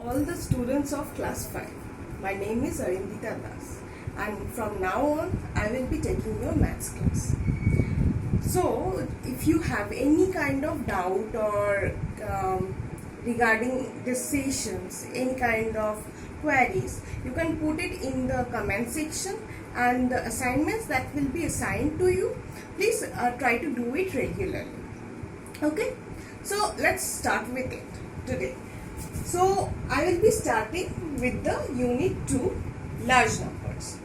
all the students of class 5. My name is Arindita Das and from now on I will be taking your maths class. So if you have any kind of doubt or regarding these sessions, any kind of queries, you can put it in the comment section and the assignments that will be assigned to you, please try to do it regularly. Okay, so let's start with it today. So I will be starting with the Unit 2 large numbers.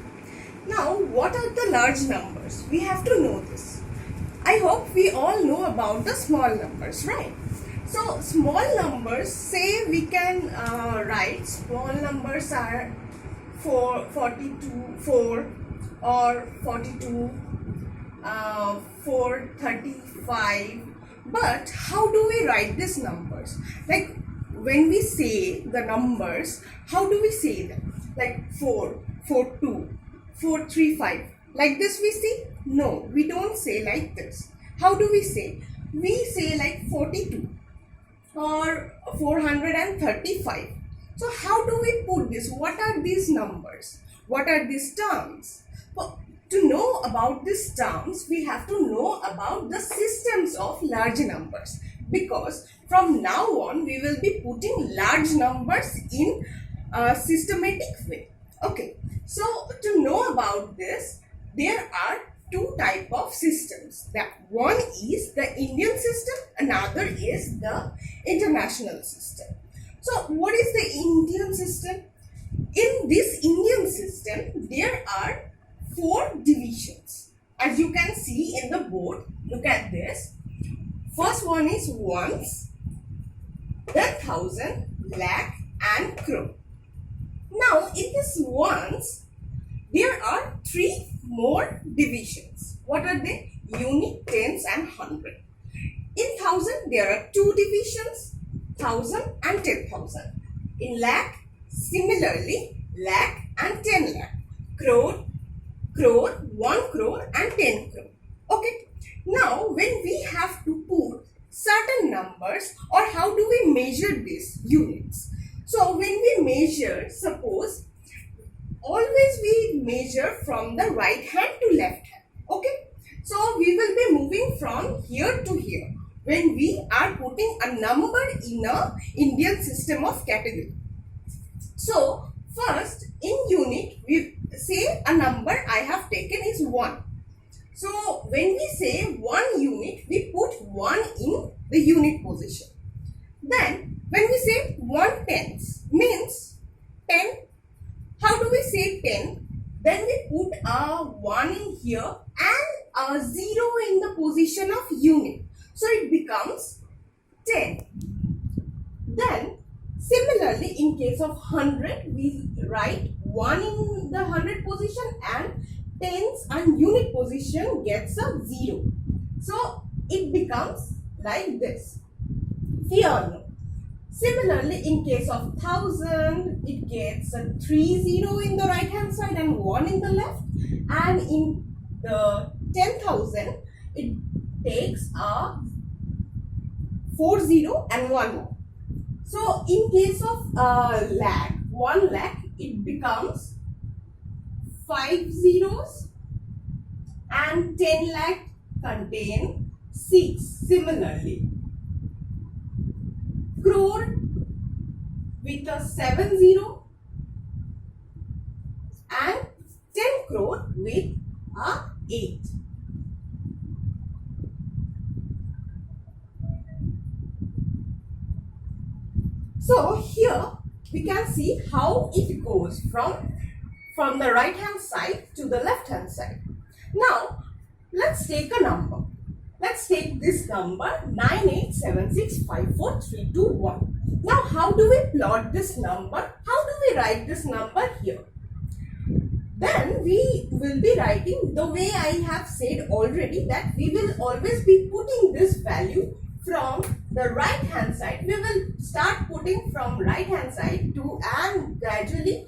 Now what are the large numbers? We have to know this. I hope we all know about the small numbers, right? So small numbers, say we can write small numbers are 4, 42, 4 or 42, 435. But how do we write these numbers? Like when we say the numbers, how do we say them? Like 4, 42, 435. Like this we see? No, we don't say like this. How do we say? We say like 42 or 435. So how do we put this? What are these numbers? What are these terms? Well, to know about these terms, we have to know about the systems of large numbers, because from now on we will be putting large numbers in a systematic way. Okay, so to know about this, there are two types of systems. That one is the Indian system, another is the international system. So what is the Indian system? In this Indian system, there are 4 divisions. As you can see in the board, look at this. First one is ones, then thousand, lakh and crore. Now in this ones, there are 3 more divisions. What are they? Unit, tens and hundred. In thousand, there are 2 divisions, 1,000 and 10,000. In lakh, similarly, lakh and 10 lakh. Crore, 1 crore and 10 crore. Okay. Now, when we have to put certain numbers, or how do we measure these units? So, when we measure, suppose, always we measure from the right hand to left hand. Okay. So, we will be moving from here to here when we are putting a number in a Indian system of category. So, first in unit, we say a number I have taken is 1. So, when we say 1 unit, we put 1 in the unit position. Then, when we say 1 tenth, means 10. How do we say 10? Then we put a 1 in here and a 0 in the position of unit. So, it becomes 10. Then, similarly, in case of 100, we write 1 in the 100 position and tens and unit position gets a 0. So, it becomes like this. Here, no. Similarly, in case of 1000, it gets a 30 in the right hand side and 1 in the left. And in the 10,000, it takes a 40 and 1 more. So, in case of lakh, 1 lakh, it becomes 5 zeros and 10 lakh contain 6. Similarly, crore with a 70 and 10 crore with a 8. So here we can see how it goes from the right hand side to the left hand side. Now let's take a number. Let's take this number 98765431. Now how do we plot this number? How do we write this number here? Then we will be writing the way I have said already, that we will always be putting this value from the right hand side. We will start putting from right hand side to and gradually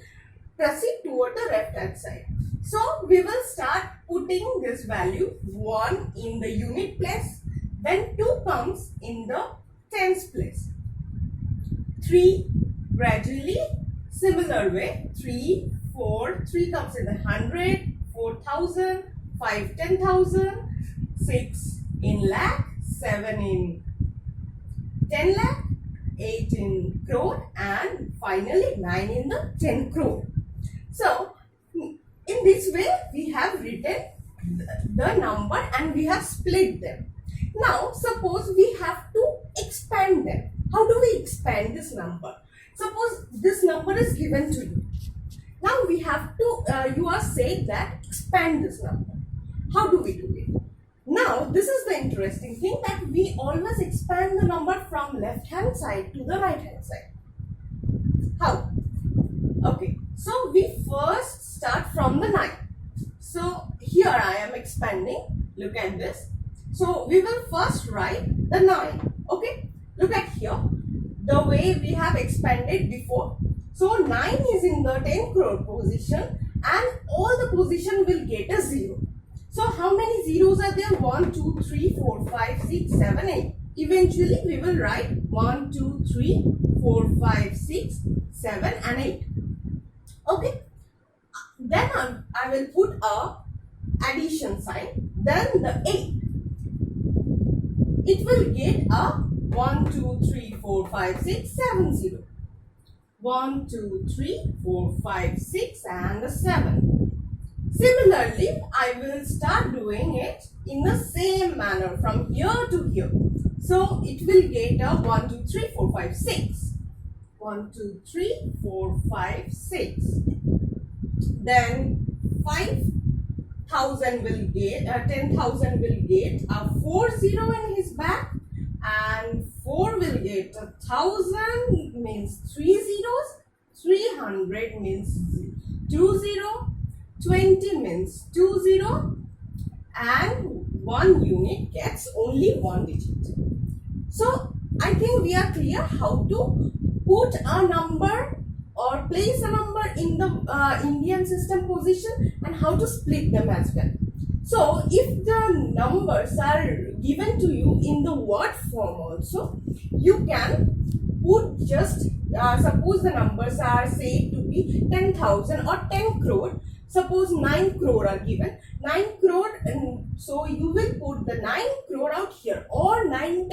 proceed toward the left hand side. So we will start putting this value 1 in the unit place, then 2 comes in the tens place, 3 gradually similar way 3, 4, 3 comes in the 100, 4,000, 5, 10,000, 6 in lakh, 7 in 10 lakh, 8 in crore, and finally 9 in the 10 crore. So in this way we have written the number and we have split them. Now suppose we have to expand them. How do we expand this number? Suppose this number is given to you. Now we have to, you are saying that expand this number. How do we do it? Now this is the interesting thing, that we always expand the number from left hand side to the right hand side. How? Okay, so we first start from the 9. So here I am expanding. Look at this. So we will first write the 9. Okay, look at here. The way we have expanded before. So 9 is in the 10 crore position and all the position will get a 0. So how many zeros are there? 1, 2, 3, 4, 5, 6, 7, 8. Eventually we will write 1, 2, 3, 4, 5, 6, 7 and 8. Okay. Then I will put a addition sign. Then the 8. It will get a 1, 2, 3, 4, 5, 6, 7, 0. 1, 2, 3, 4, 5, 6 and a 7. Similarly, I will start doing it in the same manner from here to here. So it will get a 1, 2, 3, 4, 5, 6. 1, 2, 3, 4, 5, 6. Then 5,000 will get, 10,000 will get a 40 in his back, and 4 will get 1,000 means 3 zeros, 300 means 2 0, 20 means 2 0, and 1 unit gets only 1 digit. So I think we are clear how to put a number or place a number in the Indian system position and how to split them as well. So if the numbers are given to you in the word form also, you can put just, suppose the numbers are said to be 10,000 or 10 crore. Suppose 9 crore are given. 9 crore, so you will put the 9 crore out here, or 90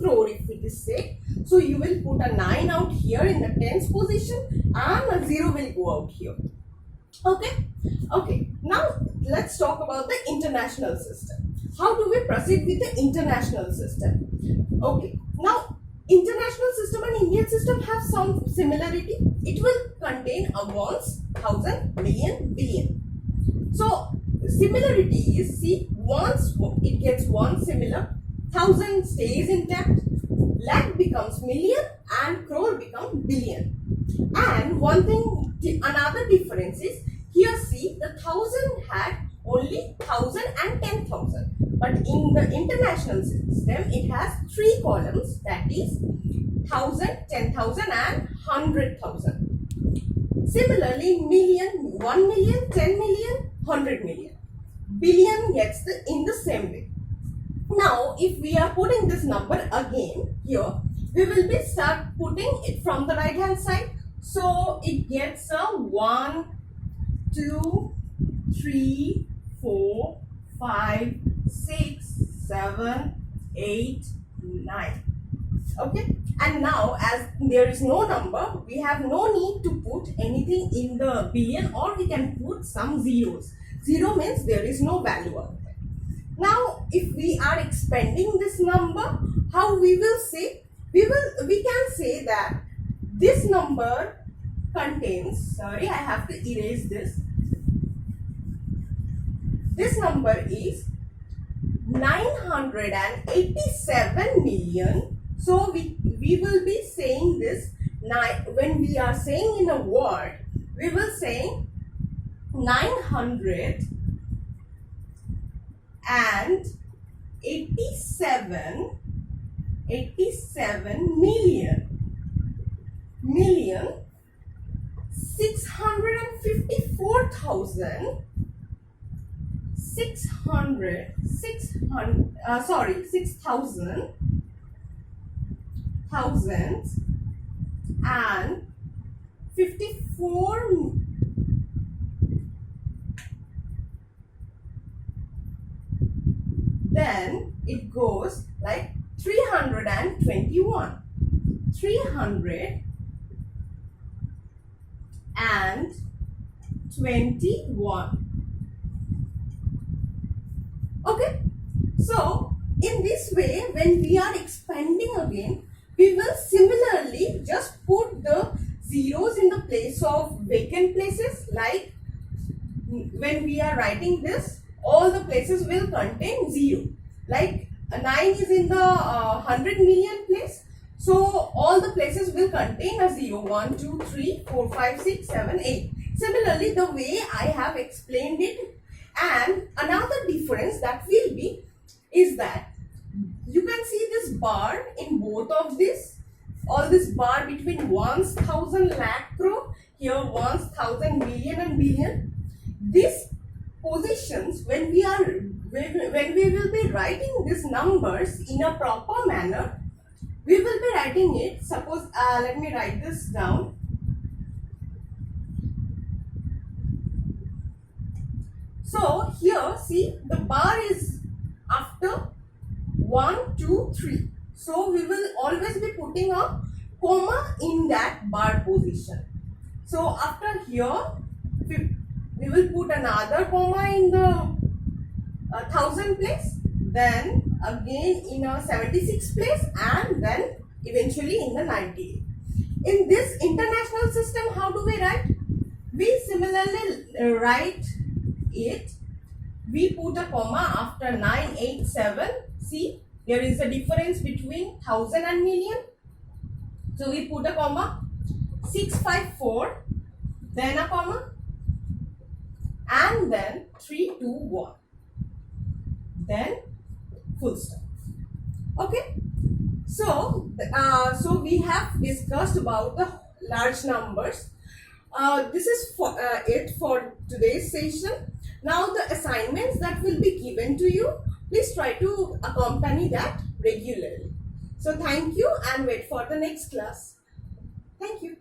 crore if it is said. So you will put a 9 out here in the tens position and a 0 will go out here. Okay. Okay. Now let's talk about the international system. How do we proceed with the international system? Okay. Now international system and Indian system have some similarity. It will contain a ones, thousand, million, billion. So similarity is, see, once it gets one similar, thousand stays intact, lakh becomes million and crore becomes billion. And one thing, another difference is, here see, the 1,000 had only 1,000 and 10,000. But in the international system, it has 3 columns, that is 1,000, 10,000 and 100,000. Similarly, million, 1 million, 10 million, 100 million. Billion gets in the same way. Now, if we are putting this number again here, we will be start putting it from the right hand side. So it gets a 1, 2, 3, 4, 5, 6, 7, 8, 9. Okay. And now, as there is no number, we have no need to put anything in the billion, or we can put some zeros. 0 means there is no value out there. Now, if we are expanding this number, how we will say? We can say that this number contains, sorry, I have to erase this. This number is 987 million. So we will be saying this, when we are saying in a word, we will say 987 million 654,000 thousands and 54. Then it goes like 321. 321. Okay. So in this way, when we are expanding again, we will similarly just put the zeros in the place of vacant places. Like when we are writing this, all the places will contain 0. Like 9 is in the 100 million place. So all the places will contain a 0. 1, 2, 3, 4, 5, 6, 7, 8. Similarly, the way I have explained it. And another difference that will be is that you can see this bar in both of this. All this bar between 1,000 lakh crore, here 1,000 million and billion. These positions, when we will be writing these numbers in a proper manner, we will be writing it. Suppose let me write this down. So here, see, the bar is after 1, 2, 3. So we will always be putting a comma in that bar position. So after here, we will put another comma in the 1,000 place, then again in a 76 place, and then eventually in the 98. In this international system, how do we write? We similarly write it. We put a comma after 987. See, there is a difference between 1,000 and million. So we put a comma. 654, then a comma, and then 321. Then full stop. Okay. So we have discussed about the large numbers. This is it for today's session. Now the assignments that will be given to you, please try to accompany that regularly. So thank you and wait for the next class. Thank you.